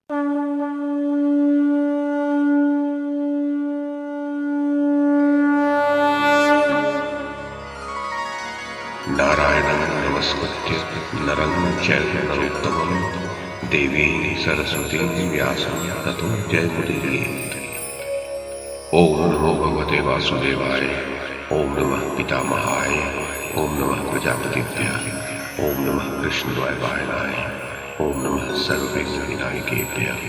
नारायणं नमस्कृत्य नरं चैव नरोत्तमं देवीं सरस्वतीं व्यासं ततो जयमुदीरयेत्। ओम नमो भगवते वासुदेवाय, ओम नमः पितामहाय, ओम नमः प्रजापतिभ्यः, ओम नमः कृष्णद्वैपायनाय, ओम नमः सर्वविघ्नविनायकेभ्यः।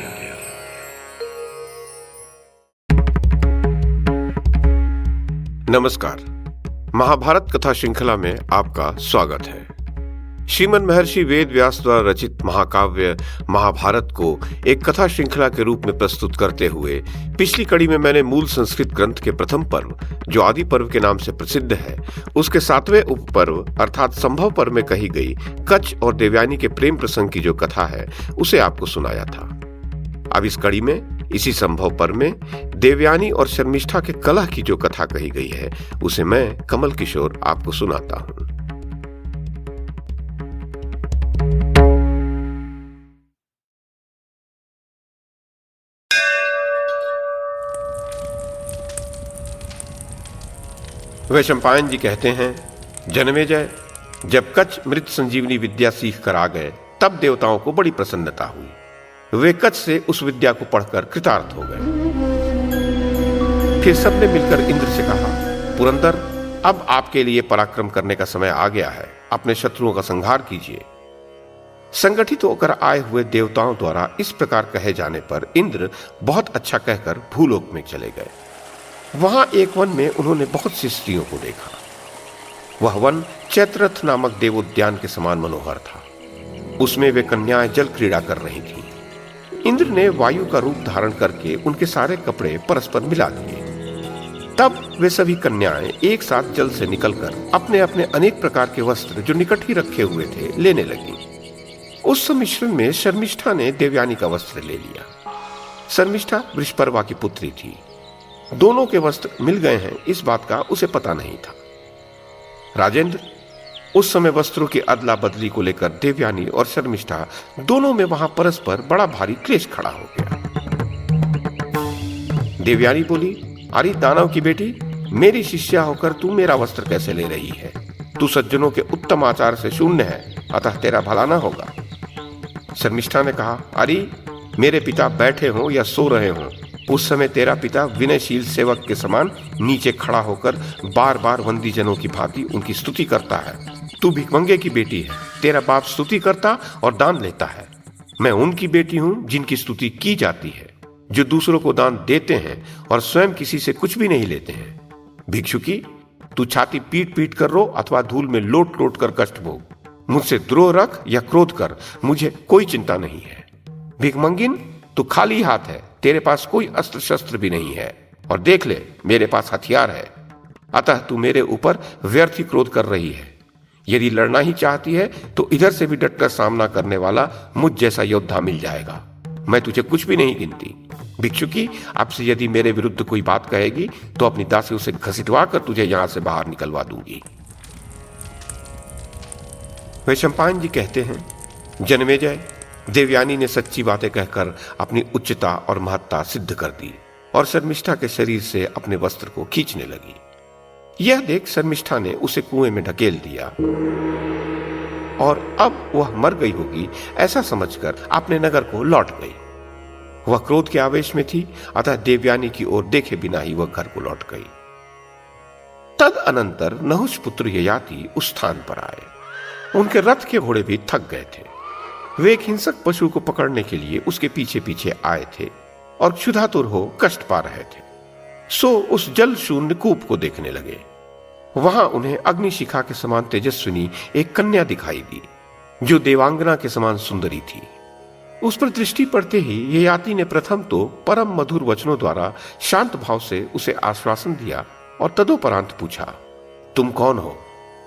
नमस्कार। महाभारत कथा श्रृंखला में आपका स्वागत है। श्रीमन महर्षि वेद व्यास द्वारा रचित महाकाव्य महाभारत को एक कथा श्रृंखला के रूप में प्रस्तुत करते हुए पिछली कड़ी में मैंने मूल संस्कृत ग्रंथ के प्रथम पर्व, जो आदि पर्व के नाम से प्रसिद्ध है, उसके 7वें उपपर्व अर्थात संभव पर्व में कही गई कच्छ और देवयानी के प्रेम प्रसंग की जो कथा है उसे आपको सुनाया था। अब इस कड़ी में इसी संभव पर्व में देवयानी और शर्मिष्ठा के कलह की जो कथा कही गई है उसे मैं कमल किशोर आपको सुनाता हूं। वैशंपायन जी कहते हैं, जनमेजय, जब कच्छ मृत संजीवनी विद्या सीख कर आ गए तब देवताओं को बड़ी प्रसन्नता हुई। वे कच्छ से उस विद्या को पढ़कर कृतार्थ हो गए। फिर सबने मिलकर इंद्र से कहा, पुरंदर, अब आपके लिए पराक्रम करने का समय आ गया है। अपने शत्रुओं का संहार कीजिए। संगठित होकर आए हुए देवताओं द्वारा इस प्रकार कहे जाने पर इंद्र बहुत अच्छा कहकर भूलोक में चले गए। वहां एक वन में उन्होंने बहुत सी स्त्रियों को देखा। वह वन चैत्ररथ नामक देवोद्यान के समान मनोहर था। उसमें वे कन्याएं जल क्रीड़ा कर रही थीं। इंद्र ने वायु का रूप धारण करके उनके सारे कपड़े परस्पर मिला दिए। तब वे सभी कन्याएं एक साथ जल से निकलकर अपने अपने अनेक प्रकार के वस्त्र जो निकट ही रखे हुए थे लेने लगी। उस सम्मिश्रण में शर्मिष्ठा ने देवयानी का वस्त्र ले लिया। शर्मिष्ठा वृषपर्वा की पुत्री थी। दोनों के वस्त्र मिल गए हैं इस बात का उसे पता नहीं था। राजेंद्र, उस समय वस्त्रों की अदला बदली को लेकर देवयानी और शर्मिष्ठा दोनों में वहां परस्पर बड़ा भारी क्लेश खड़ा हो गया। देवयानी बोली, अरे दानव की बेटी, मेरी शिष्या होकर तू मेरा वस्त्र कैसे ले रही है? तू सज्जनों के उत्तम आचार से शून्य है, अतः तेरा भला ना होगा। शर्मिष्ठा ने कहा, अरे मेरे पिता बैठे हों या सो रहे हों, उस समय तेरा पिता विनयशील सेवक के समान नीचे खड़ा होकर बार बार वंदी जनों की भांति उनकी स्तुति करता है। तू भिखमंगे की बेटी है। तेरा बाप स्तुति करता और दान लेता है। मैं उनकी बेटी हूं जिनकी स्तुति की जाती है, जो दूसरों को दान देते हैं और स्वयं किसी से कुछ भी नहीं लेते हैं। भिक्षुकी, तू छाती पीट पीट कर रो अथवा धूल में लोट लोट कर कष्ट भोग। मुझसे द्रोह रख या क्रोध कर, मुझे कोई चिंता नहीं है। भिखमंगिन, तू खाली हाथ है, तेरे पास कोई अस्त्र शस्त्र भी नहीं है, और देख ले मेरे पास हथियार है। अतः तू मेरे ऊपर व्यर्थ ही क्रोध कर रही है। यदि लड़ना ही चाहती है तो इधर से भी डटकर सामना करने वाला मुझ जैसा योद्धा मिल जाएगा। मैं तुझे कुछ भी नहीं गिनती। भिक्षुकी, आपसे यदि मेरे विरुद्ध कोई बात कहेगी तो अपनी दासी उसे घसीटवा कर तुझे यहां से बाहर निकलवा दूंगी। वैशंपायन जी कहते हैं, जनमेजय, देवयानी ने सच्ची बातें कहकर अपनी उच्चता और महत्ता सिद्ध कर दी और शर्मिष्ठा के शरीर से अपने वस्त्र को खींचने लगी। यह देख शर्मिष्ठा ने उसे कुएं में ढकेल दिया और अब वह मर गई होगी ऐसा समझकर अपने नगर को लौट गई। वह क्रोध के आवेश में थी, अतः देवयानी की ओर देखे बिना ही वह घर को लौट गई। तदअनंतर नहुष पुत्र ययाति उस स्थान पर आए। उनके रथ के घोड़े भी थक गए थे। वे एक हिंसक पशु को पकड़ने के लिए उसके पीछे पीछे आए थे और क्षुधातुर हो कष्ट पा रहे थे। सो उस जल शून्य कूप को देखने लगे। वहां उन्हें अग्निशिखा के समान तेजस्विनी एक कन्या दिखाई दी, जो देवांगना के समान सुंदरी थी। उस पर दृष्टि पड़ते ही ययाति ने प्रथम तो परम मधुर वचनों द्वारा शांत भाव से उसे आश्वासन दिया और तदोपरांत पूछा, तुम कौन हो?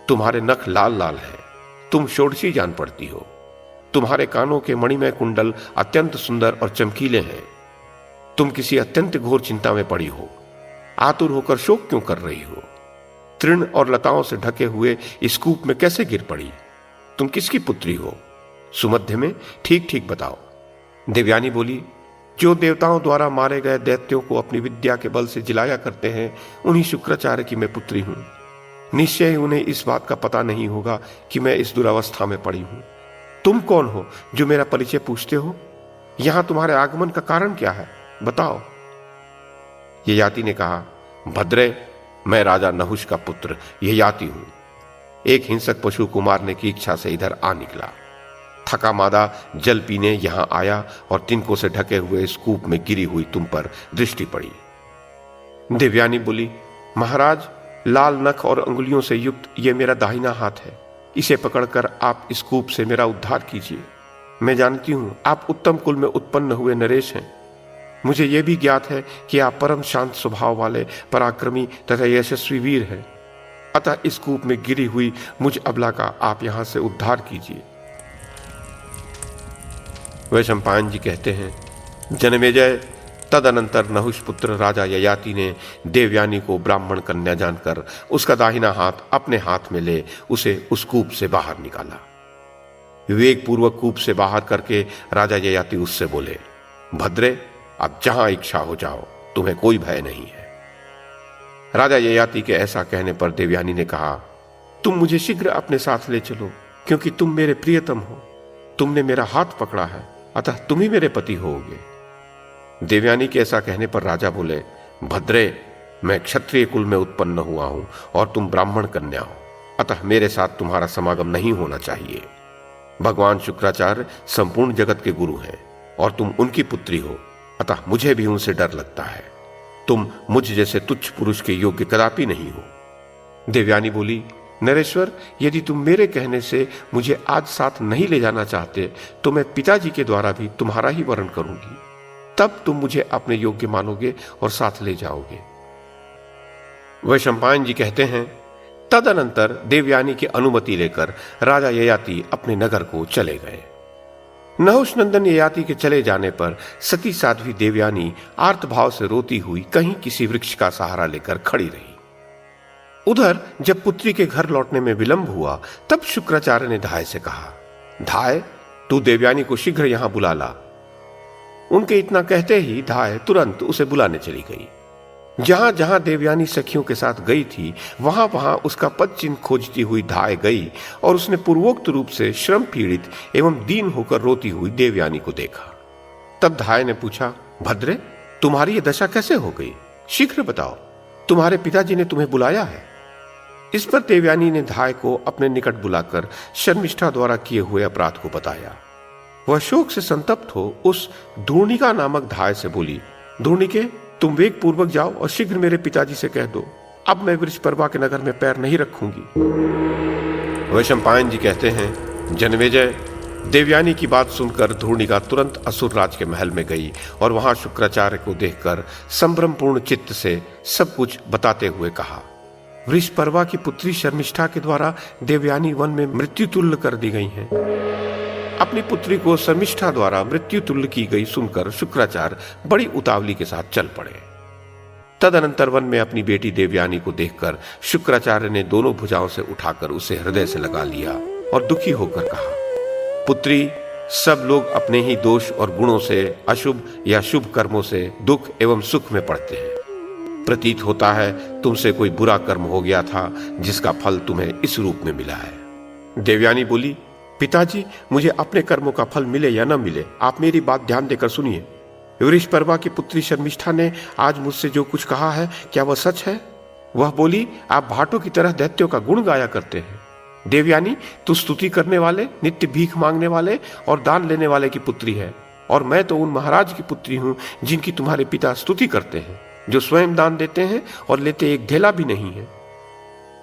तुम्हारे नख लाल लाल हैं, तुम षोडशी जान पड़ती हो। तुम्हारे कानों के मणिमय कुंडल अत्यंत सुंदर और चमकीले हैं। तुम किसी अत्यंत घोर चिंता में पड़ी हो। आतुर होकर शोक क्यों कर रही हो? तृण और लताओं से ढके हुए इस कूप में कैसे गिर पड़ी? तुम किसकी पुत्री हो? सुमध्य में ठीक ठीक बताओ। देवयानी बोली, जो देवताओं द्वारा मारे गए दैत्यों को अपनी विद्या के बल से जिलाया करते हैं, उन्हीं शुक्राचार्य की मैं पुत्री हूं। निश्चय ही उन्हें इस बात का पता नहीं होगा कि मैं इस दुरावस्था में पड़ी हूं। तुम कौन हो जो मेरा परिचय पूछते हो? यहां तुम्हारे आगमन का कारण क्या है, बताओ। ययाति ने कहा, भद्रे, मैं राजा नहुष का पुत्र ययाति हूं। एक हिंसक पशु को मारने की इच्छा से इधर आ निकला। थका मादा जल पीने यहां आया और तिनकों से ढके हुए इस कूप में गिरी हुई तुम पर दृष्टि पड़ी। देवयानी बोली, महाराज, लाल नख और अंगुलियों से युक्त यह मेरा दाहिना हाथ है। इसे पकड़कर आप इस कूप से मेरा उद्धार कीजिए। मैं जानती हूं आप उत्तम कुल में उत्पन्न हुए नरेश हैं। मुझे यह भी ज्ञात है कि आप परम शांत स्वभाव वाले पराक्रमी तथा यशस्वी वीर हैं। अतः इस कूप में गिरी हुई मुझ अबला का आप यहां से उद्धार कीजिए। वैशंपायन जी कहते हैं, जनमेजय, तदनंतर नहुष पुत्र राजा ययाति ने देवयानी को ब्राह्मण कन्या जानकर उसका दाहिना हाथ अपने हाथ में ले उसे उस कूप से बाहर निकाला। विवेक पूर्वक कूप से बाहर करके राजा ययाति उससे बोले, भद्रे, अब जहां इच्छा हो जाओ, तुम्हें कोई भय नहीं है। राजा ययाति के ऐसा कहने पर देवयानी ने कहा, तुम मुझे शीघ्र अपने साथ ले चलो, क्योंकि तुम मेरे प्रियतम हो। तुमने मेरा हाथ पकड़ा है, अतः तुम ही मेरे पति होगे। देवयानी के ऐसा कहने पर राजा बोले, भद्रे, मैं क्षत्रिय कुल में उत्पन्न हुआ हूं और तुम ब्राह्मण कन्या हो, अतः मेरे साथ तुम्हारा समागम नहीं होना चाहिए। भगवान शुक्राचार्य संपूर्ण जगत के गुरु हैं और तुम उनकी पुत्री हो, अतः मुझे भी उनसे डर लगता है। तुम मुझ जैसे तुच्छ पुरुष के योग्य कदापि नहीं हो। देवयानी बोली, नरेश्वर, यदि तुम मेरे कहने से मुझे आज साथ नहीं ले जाना चाहते तो मैं पिताजी के द्वारा भी तुम्हारा ही वरण करूंगी। तब तुम मुझे अपने योग्य मानोगे और साथ ले जाओगे। वैशंपायन जी कहते हैं, तदनंतर देवयानी की अनुमति लेकर राजा ययाति अपने नगर को चले गए। नहुष नंदन ययाति के चले जाने पर सती साध्वी देवयानी आर्तभाव से रोती हुई कहीं किसी वृक्ष का सहारा लेकर खड़ी रही। उधर जब पुत्री के घर लौटने में विलंब हुआ तब शुक्राचार्य ने धाय से कहा, धाय, तू देवयानी को शीघ्र यहां बुला ला। उनके इतना कहते ही धाय तुरंत उसे बुलाने चली गई। जहां जहां देवयानी सखियों के साथ गई थी वहां वहां उसका पद चिन्ह खोजती हुई धाय गई और उसने पूर्वोक्त रूप से श्रम पीड़ित एवं दीन होकर रोती हुई देवयानी को देखा। तब धाय ने पूछा, भद्रे, तुम्हारी यह दशा कैसे हो गई? शीघ्र बताओ, तुम्हारे पिताजी ने तुम्हें बुलाया है। इस पर देवयानी ने धाय को अपने निकट बुलाकर शर्मिष्ठा द्वारा किए हुए अपराध को बताया। वह शोक से संतप्त हो उस धूर्णिका नामक धाय से बोली, धूर्णिके, तुम वेग पूर्वक जाओ और शीघ्र मेरे पिताजी से कह दो, अब मैं वृषपर्वा के नगर में पैर नहीं रखूंगी। वैशंपायन जी कहते हैं, जनमेजय, देवयानी की बात सुनकर धूर्णिका तुरंत असुरराज के महल में गई और वहां शुक्राचार्य को देखकर संभ्रमपूर्ण चित्त से सब कुछ बताते हुए कहा, वृषपर्वा की पुत्री शर्मिष्ठा के द्वारा देवयानी वन में मृत्यु तुल्य कर दी गई हैं। अपनी पुत्री को शर्मिष्ठा द्वारा मृत्यु तुल्य की गई सुनकर शुक्राचार्य बड़ी उतावली के साथ चल पड़े। तदनंतर वन में अपनी बेटी देवयानी को देखकर शुक्राचार्य ने दोनों भुजाओं से उठाकर उसे हृदय से लगा लिया और दुखी होकर कहा, पुत्री, सब लोग अपने ही दोष और गुणों से अशुभ या शुभ कर्मों से दुख एवं सुख में पड़ते हैं। प्रतीत होता है तुमसे कोई बुरा कर्म हो गया था जिसका फल तुम्हें इस रूप में मिला है। देवयानी बोली, पिताजी, मुझे अपने कर्मों का फल मिले या न मिले, आप मेरी बात ध्यान देकर सुनिए। वृषपर्वा की पुत्री शर्मिष्ठा ने आज मुझसे जो कुछ कहा है, क्या वह सच है? वह बोली, आप भाटों की तरह दैत्यों का गुण गाया करते हैं। देवयानी, तू स्तुति करने वाले, नित्य भीख मांगने वाले और दान लेने वाले की पुत्री है, और मैं तो उन महाराज की पुत्री हूं जिनकी तुम्हारे पिता स्तुति करते हैं, जो स्वयं दान देते हैं और लेते एक धेला भी नहीं है।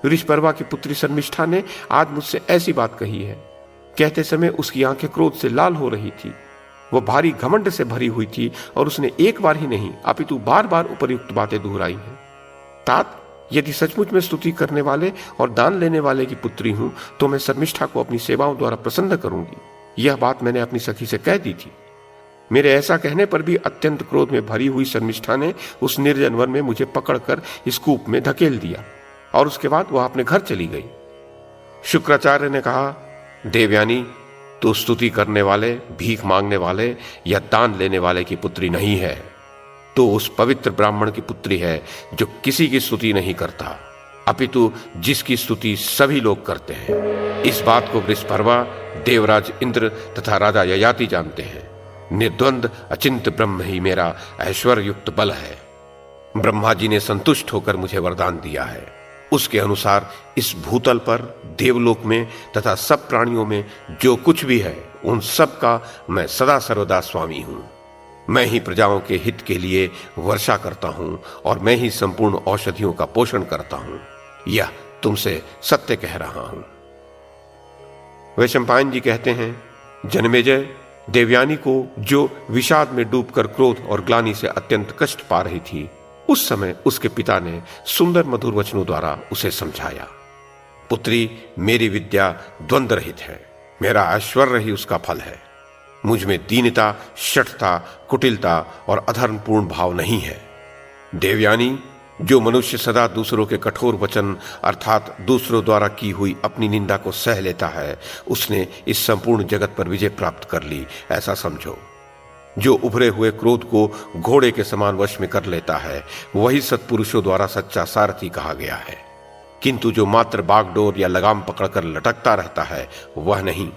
वृषपर्वा की पुत्री शर्मिष्ठा ने आज मुझसे ऐसी बात कही है। कहते समय उसकी आंखें क्रोध से लाल हो रही थी। वह भारी घमंड से भरी हुई थी और उसने एक बार ही नहीं अपितु बार बार उपयुक्त बातें दोहराई हैं। तात, यदि सचमुच में स्तुति करने वाले और दान लेने वाले की पुत्री हूं तो मैं शर्मिष्ठा को अपनी सेवाओं द्वारा प्रसन्न करूंगी। यह बात मैंने अपनी सखी से कह दी थी। मेरे ऐसा कहने पर भी अत्यंत क्रोध में भरी हुई शर्मिष्ठा ने उस निर्जन वन में मुझे पकड़कर इस कूप में धकेल दिया और उसके बाद वह अपने घर चली गई। शुक्राचार्य ने कहा, देवयानी, तो स्तुति करने वाले, भीख मांगने वाले या दान लेने वाले की पुत्री नहीं है, तो उस पवित्र ब्राह्मण की पुत्री है जो किसी की स्तुति नहीं करता, अपितु जिसकी स्तुति सभी लोग करते हैं। इस बात को वृषपर्वा, देवराज इंद्र तथा राजा ययाति जानते हैं। निर्द्वंद अचिंत ब्रह्म ही मेरा ऐश्वर्य युक्त बल है। ब्रह्मा जी ने संतुष्ट होकर मुझे वरदान दिया है। उसके अनुसार इस भूतल पर, देवलोक में तथा सब प्राणियों में जो कुछ भी है, उन सब का मैं सदा सर्वदा स्वामी हूं। मैं ही प्रजाओं के हित के लिए वर्षा करता हूं और मैं ही संपूर्ण औषधियों का पोषण करता हूं। यह तुमसे सत्य कह रहा हूं। वैशंपायन जी कहते हैं, जनमेजय, देवयानी को जो विषाद में डूबकर क्रोध और ग्लानि से अत्यंत कष्ट पा रही थी, उस समय उसके पिता ने सुंदर मधुर वचनों द्वारा उसे समझाया। पुत्री, मेरी विद्या द्वंद्व रहित है, मेरा ऐश्वर्य ही उसका फल है। मुझ में दीनता, शठता, कुटिलता और अधर्मपूर्ण भाव नहीं है। देवयानी, जो मनुष्य सदा दूसरों के कठोर वचन अर्थात दूसरों द्वारा की हुई अपनी निंदा को सह लेता है, उसने इस संपूर्ण जगत पर विजय प्राप्त कर ली, ऐसा समझो। जो उभरे हुए क्रोध को घोड़े के समान वश में कर लेता है, वही सत्पुरुषों द्वारा सच्चा सारथी कहा गया है। किंतु जो मात्र बागडोर या लगाम पकड़कर लटकता रहता है, वह नहीं।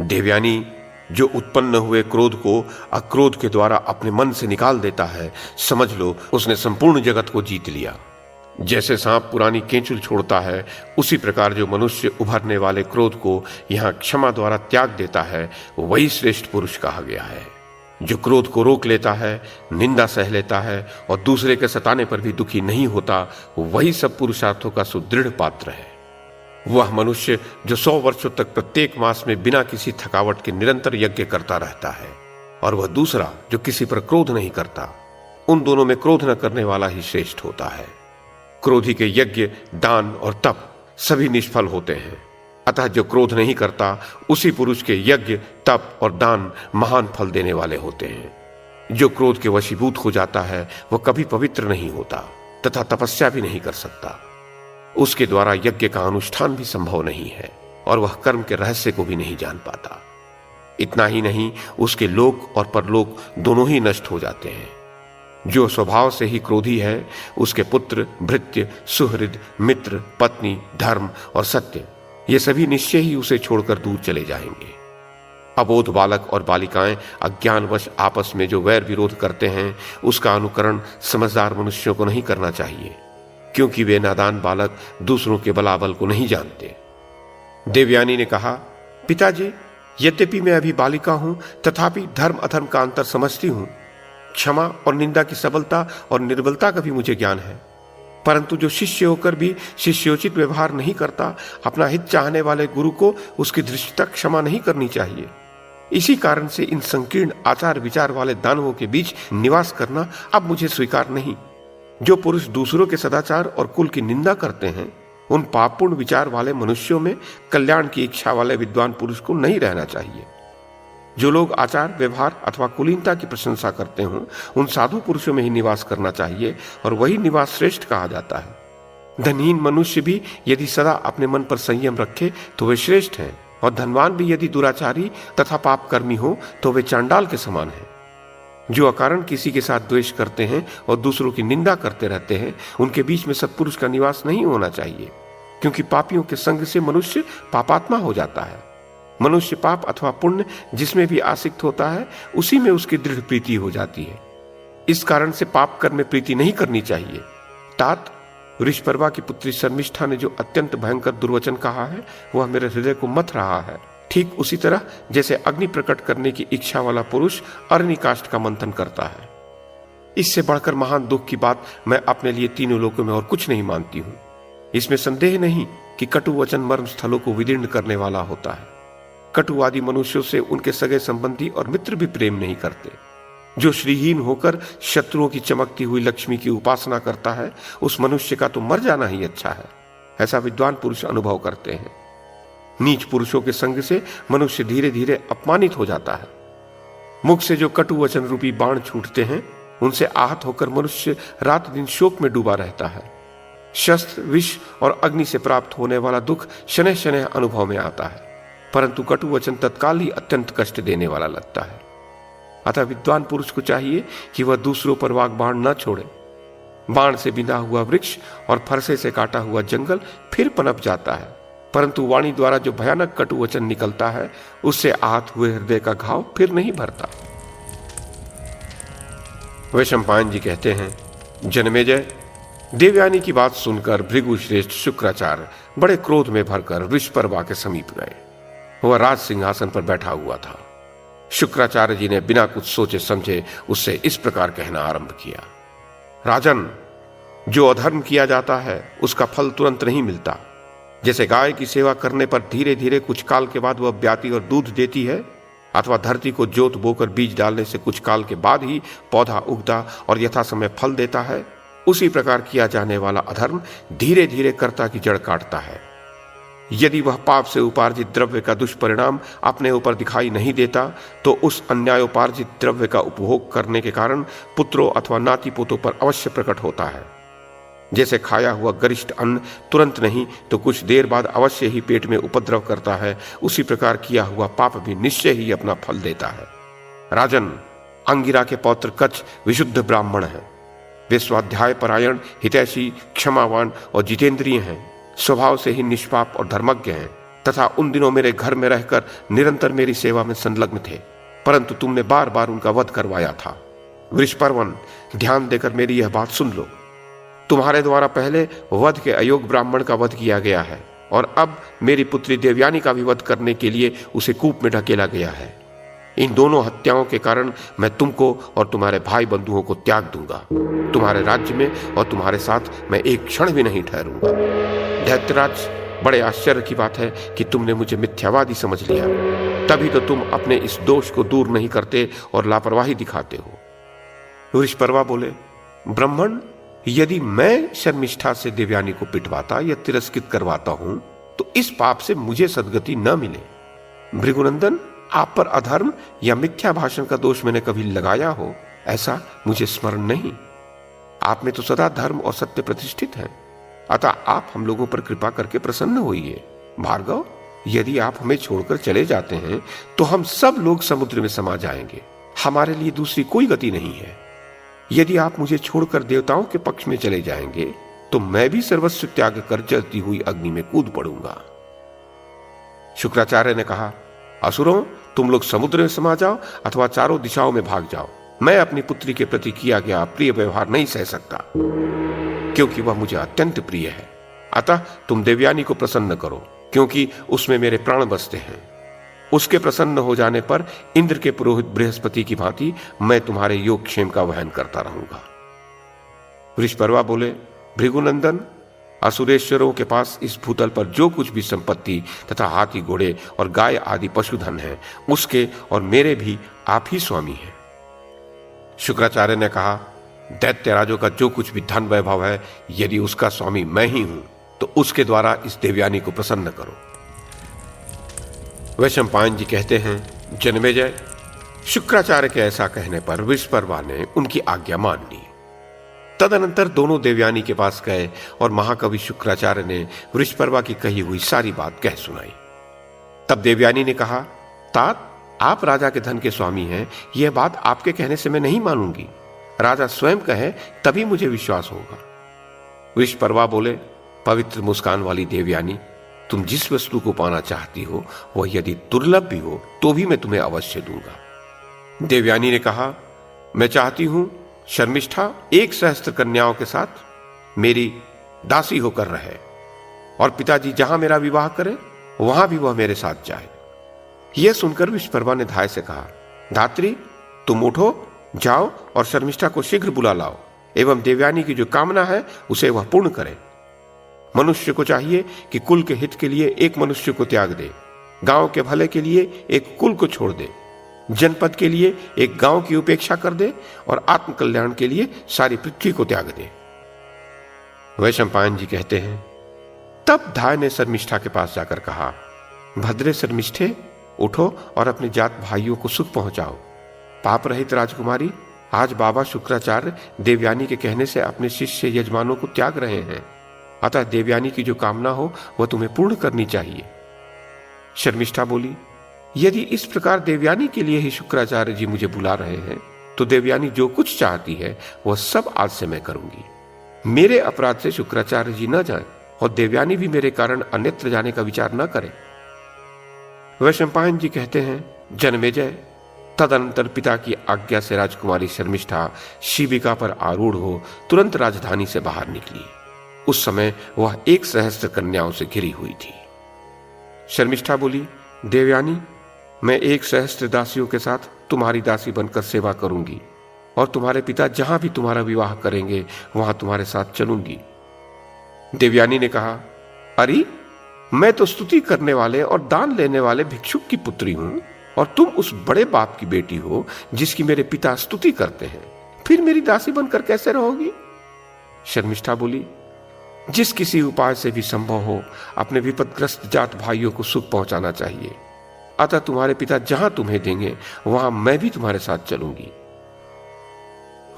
देवयानी, जो उत्पन्न हुए क्रोध को अक्रोध के द्वारा अपने मन से निकाल देता है, समझ लो उसने संपूर्ण जगत को जीत लिया। जैसे सांप पुरानी केंचुल छोड़ता है, उसी प्रकार जो मनुष्य उभरने वाले क्रोध को यहाँ क्षमा द्वारा त्याग देता है, वही श्रेष्ठ पुरुष कहा गया है। जो क्रोध को रोक लेता है, निंदा सह लेता है और दूसरे के सताने पर भी दुखी नहीं होता, वही सब पुरुषार्थों का सुदृढ़ पात्र है। वह मनुष्य जो 100 वर्षों तक प्रत्येक मास में बिना किसी थकावट के निरंतर यज्ञ करता रहता है, और वह दूसरा जो किसी पर क्रोध नहीं करता, उन दोनों में क्रोध न करने वाला ही श्रेष्ठ होता है। क्रोधी के यज्ञ, दान और तप सभी निष्फल होते हैं। अतः जो क्रोध नहीं करता, उसी पुरुष के यज्ञ, तप और दान महान फल देने वाले होते हैं। जो क्रोध के वशीभूत हो जाता है, वह कभी पवित्र नहीं होता तथा तपस्या भी नहीं कर सकता। उसके द्वारा यज्ञ का अनुष्ठान भी संभव नहीं है और वह कर्म के रहस्य को भी नहीं जान पाता। इतना ही नहीं, उसके लोक और परलोक दोनों ही नष्ट हो जाते हैं। जो स्वभाव से ही क्रोधी है, उसके पुत्र, भृत्य, सुहृद, मित्र, पत्नी, धर्म और सत्य, ये सभी निश्चय ही उसे छोड़कर दूर चले जाएंगे। अबोध बालक और बालिकाएं अज्ञानवश आपस में जो वैर विरोध करते हैं, उसका अनुकरण समझदार मनुष्यों को नहीं करना चाहिए, क्योंकि वे नादान बालक दूसरों के बलाबल को नहीं जानते। देवयानी ने कहा, पिताजी, यद्यपि मैं अभी बालिका हूं, तथापि धर्म अधर्म का अंतर समझती हूं। क्षमा और निंदा की सबलता और निर्बलता का भी मुझे ज्ञान है। परंतु जो शिष्य होकर भी शिष्योचित व्यवहार नहीं करता, अपना हित चाहने वाले गुरु को उसकी दृष्टि तक क्षमा नहीं करनी चाहिए। इसी कारण से इन संकीर्ण आचार विचार वाले दानवों के बीच निवास करना अब मुझे स्वीकार नहीं। जो पुरुष दूसरों के सदाचार और कुल की निंदा करते हैं, उन पापपूर्ण विचार वाले मनुष्यों में कल्याण की इच्छा वाले विद्वान पुरुष को नहीं रहना चाहिए। जो लोग आचार व्यवहार अथवा कुलीनता की प्रशंसा करते हों, उन साधु पुरुषों में ही निवास करना चाहिए और वही निवास श्रेष्ठ कहा जाता है। धनहीन मनुष्य भी यदि सदा अपने मन पर संयम रखे तो वे श्रेष्ठ हैं, और धनवान भी यदि दुराचारी तथा पापकर्मी हो तो वे चांडाल के समान हैं। जो अकारण किसी के साथ द्वेष करते हैं और दूसरों की निंदा करते रहते हैं, उनके बीच में सत्पुरुष का निवास नहीं होना चाहिए, क्योंकि पापियों के संग से मनुष्य पापात्मा हो जाता है। मनुष्य पाप अथवा पुण्य जिसमें भी आसक्त होता है, उसी में उसकी दृढ़ प्रीति हो जाती है। इस कारण से पाप कर्म में प्रीति नहीं करनी चाहिए। तात, वृषपर्वा की पुत्री शर्मिष्ठा ने जो अत्यंत भयंकर दुर्वचन कहा है, वह मेरे हृदय को मथ रहा है। ठीक उसी तरह जैसे अग्नि प्रकट करने की इच्छा वाला पुरुष अग्नि काष्ठ का मंथन करता है। इससे बढ़कर महान दुख की बात मैं अपने लिए तीनों लोकों में और कुछ नहीं मानती हूं। इसमें संदेह नहीं कि कटु वचन मर्म स्थलों को विदीर्ण करने वाला होता है। कटुवादी मनुष्यों से उनके सगे संबंधी और मित्र भी प्रेम नहीं करते। जो श्रीहीन होकर शत्रुओं की चमकती हुई लक्ष्मी की उपासना करता है, उस मनुष्य का तो मर जाना ही अच्छा है, ऐसा विद्वान पुरुष अनुभव करते हैं। नीच पुरुषों के संग से मनुष्य धीरे धीरे अपमानित हो जाता है। मुख से जो कटु वचन रूपी बाण छूटते हैं, उनसे आहत होकर मनुष्य रात दिन शोक में डूबा रहता है। शस्त्र, विष और अग्नि से प्राप्त होने वाला दुख शनैः शनैः अनुभव में आता है। परंतु कटु वचन तत्काल ही अत्यंत कष्ट देने वाला लगता है। अतः विद्वान पुरुष को चाहिए कि वह दूसरों पर वाग बाण न छोड़े। बाण से बिंधा हुआ वृक्ष और फरसे से काटा हुआ जंगल फिर पनप जाता है, परंतु वाणी द्वारा जो भयानक कटु वचन निकलता है उससे आहत हुए हृदय का घाव फिर नहीं भरता। वैशंपायन जी कहते हैं, जन्मेजय, देवयानी की बात सुनकर भृगु श्रेष्ठ शुक्राचार्य बड़े क्रोध में भरकर वृषपर्वा के समीप गए। वह राज सिंहासन पर बैठा हुआ था। शुक्राचार्य जी ने बिना कुछ सोचे समझे उससे इस प्रकार कहना आरंभ किया, राजन, जो अधर्म किया जाता है उसका फल तुरंत नहीं मिलता। जैसे गाय की सेवा करने पर धीरे धीरे कुछ काल के बाद वह ब्याती और दूध देती है, अथवा धरती को जोत बोकर बीज डालने से कुछ काल के बाद ही पौधा उगता और यथा समय फल देता है, उसी प्रकार किया जाने वाला अधर्म धीरे धीरे कर्ता की जड़ काटता है। यदि वह पाप से उपार्जित द्रव्य का दुष्परिणाम अपने ऊपर दिखाई नहीं देता तो उस अन्यायोपार्जित द्रव्य का उपभोग करने के कारण पुत्रों अथवा नाती पोतों पर अवश्य प्रकट होता है। जैसे खाया हुआ गरिष्ठ अन्न तुरंत नहीं तो कुछ देर बाद अवश्य ही पेट में उपद्रव करता है, उसी प्रकार किया हुआ पाप भी निश्चय ही अपना फल देता है। राजन, अंगिरा के पौत्र कच्छ विशुद्ध ब्राह्मण हैं। वे स्वाध्याय परायण, हितैषी, क्षमावान और जितेंद्रिय हैं। स्वभाव से ही निष्पाप और धर्मज्ञ हैं तथा उन दिनों मेरे घर में रहकर निरंतर मेरी सेवा में संलग्न थे, परंतु तुमने बार बार उनका वध करवाया था। वृषपर्वन, ध्यान देकर मेरी यह बात सुन लो। तुम्हारे द्वारा पहले वध के अयोग्य ब्राह्मण का वध किया गया है और अब मेरी पुत्री देवयानी का भी वध करने के लिए उसे कूप में ढकेला गया है। इन दोनों हत्याओं के कारण मैं तुमको और तुम्हारे भाई बंधुओं को त्याग दूंगा। तुम्हारे राज्य में और तुम्हारे साथ मैं एक क्षण भी नहीं ठहरूंगा। दैत्यराज, बड़े आश्चर्य की बात है कि तुमने मुझे मिथ्यावादी समझ लिया, तभी तो तुम अपने इस दोष को दूर नहीं करते और लापरवाही दिखाते हो। वृषपर्वा बोले, ब्राह्मण, यदि मैं शर्मिष्ठा से देवयानी को पिटवाता या तिरस्कृत करवाता हूं तो इस पाप से मुझे सद्गति न मिले। भृगुनंदन, आप पर अधर्म या मिथ्या भाषण का दोष मैंने कभी लगाया हो ऐसा मुझे स्मरण नहीं। आप में तो सदा धर्म और सत्य प्रतिष्ठित हैं, अतः आप हम लोगों पर कृपा करके प्रसन्न होइए। भार्गव, यदि आप हमें छोड़कर चले जाते हैं तो हम सब लोग समुद्र में समा जाएंगे। हमारे लिए दूसरी कोई गति नहीं है। यदि आप मुझे छोड़कर देवताओं के पक्ष में चले जाएंगे तो मैं भी सर्वस्व त्याग कर जलती हुई अग्नि में कूद पड़ूंगा। शुक्राचार्य ने कहा, असुरों, तुम लोग समुद्र में समा जाओ अथवा चारों दिशाओं में भाग जाओ। मैं अपनी पुत्री के प्रति किया गया प्रिय व्यवहार नहीं सह सकता, क्योंकि वह मुझे अत्यंत प्रिय है। अतः तुम देवयानी को प्रसन्न करो, क्योंकि उसमें मेरे प्राण बसते हैं। उसके प्रसन्न हो जाने पर इंद्र के पुरोहित बृहस्पति की भांति मैं तुम्हारे योगक्षेम का वहन करता रहूंगा। वृषपर्वा बोले, भृगुनंदन, असुरेश्वरों के पास इस भूतल पर जो कुछ भी संपत्ति तथा हाथी घोड़े और गाय आदि पशुधन है, उसके और मेरे भी आप ही स्वामी हैं। शुक्राचार्य ने कहा, दैत्यराजों का जो कुछ भी धन वैभव है, यदि उसका स्वामी मैं ही हूं तो उसके द्वारा इस देवयानी को प्रसन्न करो। वैशंपायन जी कहते हैं, जन्मेजय, शुक्राचार्य के ऐसा कहने पर वृषपर्वा ने उनकी आज्ञा मान ली। तदनंतर दोनों देवयानी के पास गए और महाकवि शुक्राचार्य ने वृषपर्वा की कही हुई सारी बात कह सुनाई। तब देवयानी ने कहा, तात, आप राजा के धन के स्वामी हैं, यह बात आपके कहने से मैं नहीं मानूंगी। राजा स्वयं कहे तभी मुझे विश्वास होगा। वृषपर्वा बोले, पवित्र मुस्कान वाली देवयानी, तुम जिस वस्तु को पाना चाहती हो वह यदि दुर्लभ भी हो तो भी मैं तुम्हें अवश्य दूंगा। देवयानी ने कहा, मैं चाहती हूं शर्मिष्ठा 1,000 कन्याओं के साथ मेरी दासी होकर रहे और पिताजी जहां मेरा विवाह करे वहां भी वह मेरे साथ जाए। यह सुनकर वृषपर्वा ने धाय से कहा, धात्री, तुम उठो, जाओ और शर्मिष्ठा को शीघ्र बुला लाओ एवं देवयानी की जो कामना है उसे वह पूर्ण करे। मनुष्य को चाहिए कि कुल के हित के लिए एक मनुष्य को त्याग दे, गांव के भले के लिए एक कुल को छोड़ दे, जनपद के लिए एक गांव की उपेक्षा कर दे और आत्म कल्याण के लिए सारी पृथ्वी को त्याग दे। वैशंपायन जी कहते हैं, तब धाय ने शर्मिष्ठा के पास जाकर कहा, भद्रे शर्मिष्ठे, उठो और अपने जात भाइयों को सुख पहुंचाओ। पाप रहित राजकुमारी, आज बाबा शुक्राचार्य देवयानी के कहने से अपने शिष्य यजमानों को त्याग रहे हैं, अतः देवयानी की जो कामना हो वह तुम्हें पूर्ण करनी चाहिए। शर्मिष्ठा बोली, यदि इस प्रकार देवयानी के लिए ही शुक्राचार्य जी मुझे बुला रहे हैं तो देवयानी जो कुछ चाहती है वह सब आज से मैं करूंगी। मेरे अपराध से शुक्राचार्य जी न जाएं और देवयानी भी मेरे कारण अन्यत्र जाने का विचार न करें। वैशंपायन जी कहते हैं, जन्मेजय, तदनंतर पिता की आज्ञा से राजकुमारी शर्मिष्ठा शिबिका पर आरूढ़ हो तुरंत राजधानी से बाहर निकली। उस समय वह 1,000 कन्याओं से घिरी हुई थी। शर्मिष्ठा बोली, देवयानी, मैं 1,000 दासियों के साथ तुम्हारी दासी बनकर सेवा करूंगी और तुम्हारे पिता जहां भी तुम्हारा विवाह करेंगे वहां तुम्हारे साथ चलूंगी। देवयानी ने कहा, अरे, मैं तो स्तुति करने वाले और दान लेने वाले भिक्षुक की पुत्री हूं और तुम उस बड़े बाप की बेटी हो जिसकी मेरे पिता स्तुति करते हैं, फिर मेरी दासी बनकर कैसे रहोगी? शर्मिष्ठा बोली, जिस किसी उपाय से भी संभव हो अपने विपदग्रस्त जात भाइयों को सुख पहुंचाना चाहिए, अतः तुम्हारे पिता जहां तुम्हें देंगे वहां मैं भी तुम्हारे साथ चलूंगी।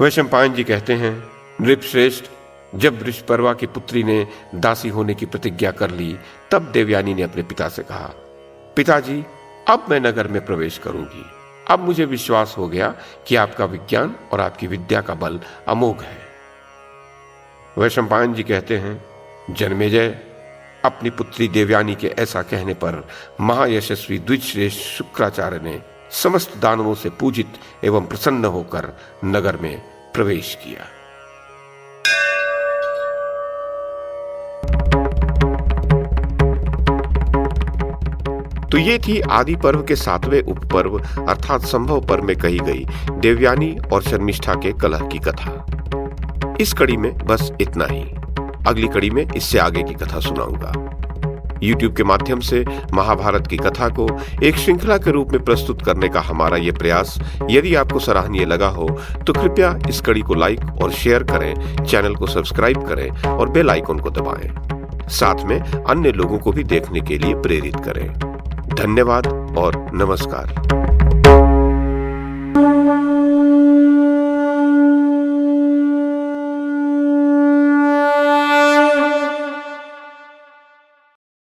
वैशंपायन जी कहते हैं, नृपश्रेष्ठ, जब ऋषपर्वा की पुत्री ने दासी होने की प्रतिज्ञा कर ली तब देवयानी ने अपने पिता से कहा, पिताजी, अब मैं नगर में प्रवेश करूंगी। अब मुझे विश्वास हो गया कि आपका विज्ञान और आपकी विद्या का बल अमोघ है। वैशंपायन जी कहते हैं, जन्मेजय, अपनी पुत्री देवयानी के ऐसा कहने पर महायशस्वी द्विजश्रेष्ठ शुक्राचार्य ने समस्त दानवों से पूजित एवं प्रसन्न होकर नगर में प्रवेश किया। तो ये थी आदि पर्व के 7वें उपपर्व अर्थात संभव पर्व में कही गई देवयानी और शर्मिष्ठा के कलह की कथा। इस कड़ी में बस इतना ही। अगली कड़ी में इससे आगे की कथा सुनाऊंगा। YouTube के माध्यम से महाभारत की कथा को एक श्रृंखला के रूप में प्रस्तुत करने का हमारा ये प्रयास यदि आपको सराहनीय लगा हो तो कृपया इस कड़ी को लाइक और शेयर करें, चैनल को सब्सक्राइब करें और बेल आइकन को दबाएं। साथ में अन्य लोगों को भी देखने के लिए प्रेरित करें। धन्यवाद और नमस्कार।